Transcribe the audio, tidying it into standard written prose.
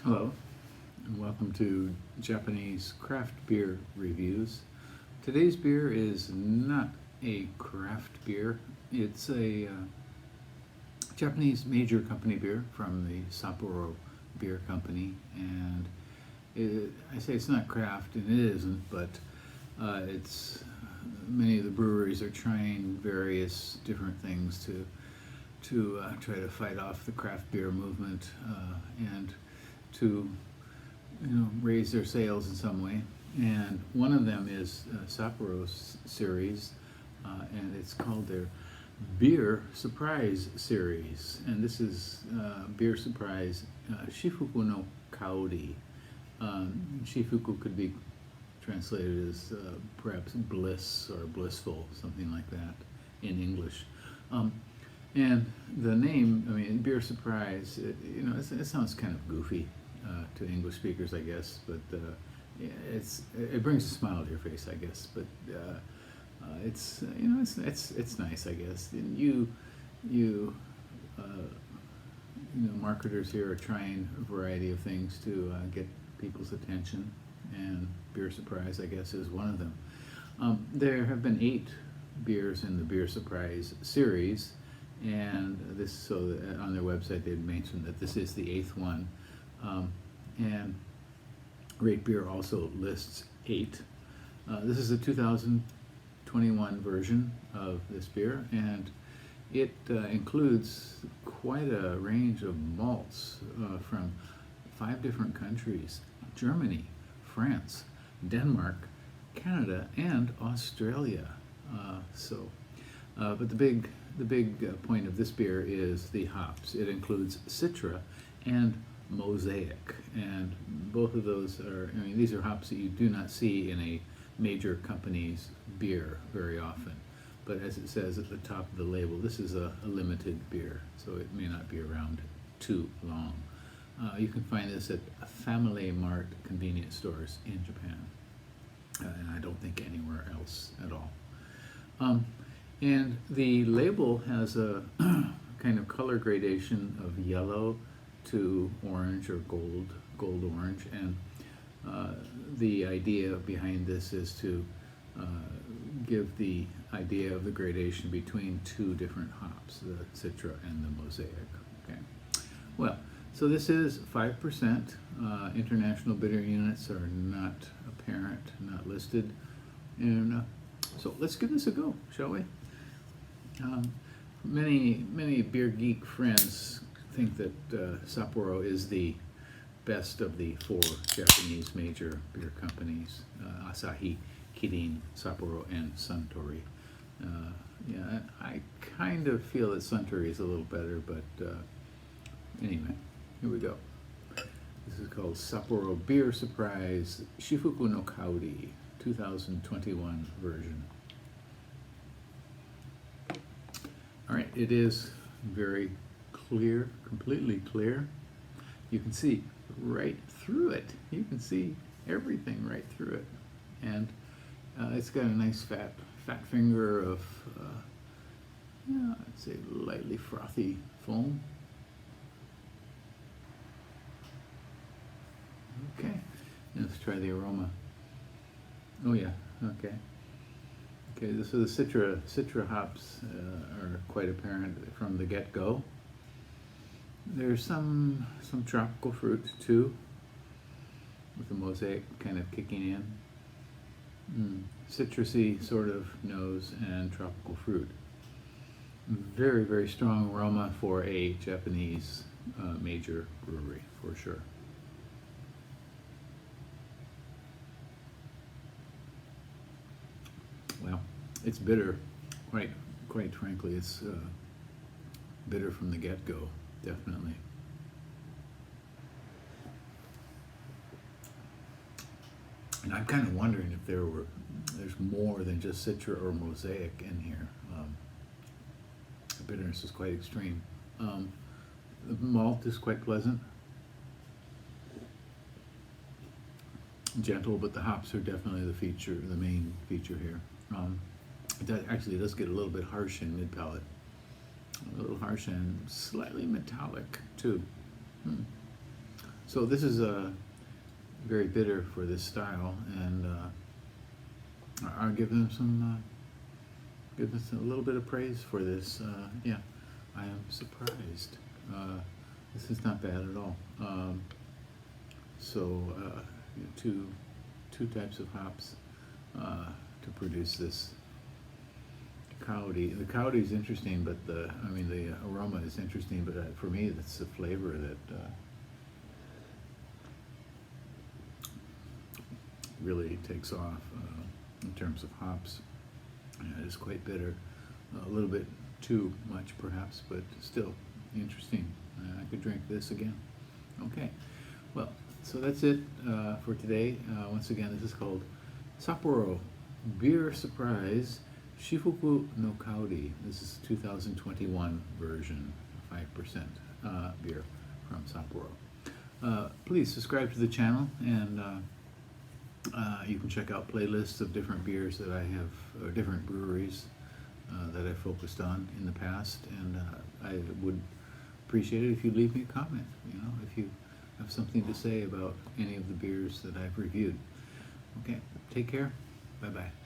Hello, and welcome to Japanese craft beer reviews. Today's beer is not a craft beer. It's a Japanese major company beer from the Sapporo Beer Company, and I say it's not craft, and it isn't, but it's many of the breweries are trying various different things to try to fight off the craft beer movement and to raise their sales in some way. And one of them is Sapporo's series, and it's called their Beer Surprise series. And this is Beer Surprise Shifuku no Kaori. Shifuku could be translated as perhaps bliss or blissful, something like that in English. And the name, Beer Surprise, it sounds kind of goofy to English speakers, I guess, but it brings a smile to your face, I guess. But it's nice, I guess. And marketers here are trying a variety of things to get people's attention, and Beer Surprise, I guess, is one of them. There have been 8 beers in the Beer Surprise series, and on their website they mentioned that this is the 8th one. And RateBeer also lists 8. This is a 2021 version of this beer, and it includes quite a range of malts from 5 different countries: Germany, France, Denmark, Canada, and Australia. But the big point of this beer is the hops. It includes Citra and Mosaic, and both of those these are hops that you do not see in a major company's beer very often. But as it says at the top of the label, this is a limited beer, so it may not be around too long. You can find this at Family Mart convenience stores in Japan, and I don't think anywhere else at all. And the label has a kind of color gradation of yellow to orange or gold orange, and the idea behind this is to give the idea of the gradation between 2 different hops, the Citra and the Mosaic. Okay. Well, so this is 5%. International bitter units are not apparent, not listed, and so let's give this a go, shall we? Many beer geek friends think that Sapporo is the best of the 4 Japanese major beer companies: Asahi, Kirin, Sapporo, and Suntory. I kind of feel that Suntory is a little better, but anyway, here we go. This is called Sapporo Beer Surprise Shifuku no Kaori, 2021 version. All right, it is very clear, completely clear. You can see right through it. You can see everything right through it, and it's got a nice fat finger of I'd say lightly frothy foam. Okay, let's try the aroma. Oh yeah, okay. So the Citra hops are quite apparent from the get-go. There's some tropical fruit too, with the Mosaic kind of kicking in. Citrusy sort of nose and tropical fruit. Very, very strong aroma for a Japanese major brewery, for sure. Well, it's bitter. Quite frankly, it's bitter from the get-go, definitely. And I'm kind of wondering if there's more than just Citra or Mosaic in here. The bitterness is quite extreme. The malt is quite pleasant, gentle, but the hops are definitely the main feature here. It does get a little bit harsh in mid-palate. A little harsh and slightly metallic, too. So this is very bitter for this style, and I'll give them give this a little bit of praise for this. Yeah, I am surprised. This is not bad at all. Two types of hops to produce this Kaori. The Kaori is interesting, but the aroma is interesting, but for me, it's the flavor that really takes off in terms of hops. It's quite bitter, a little bit too much perhaps, but still interesting. I could drink this again. Okay, well, so that's it for today. Once again, this is called Sapporo Beer Surprise Shifuku no Kaori. This is 2021 version, 5% beer from Sapporo. Please subscribe to the channel, and you can check out playlists of different beers that I have, or different breweries that I focused on in the past, and I would appreciate it if you leave me a comment, if you have something to say about any of the beers that I've reviewed. Okay, take care. Bye-bye.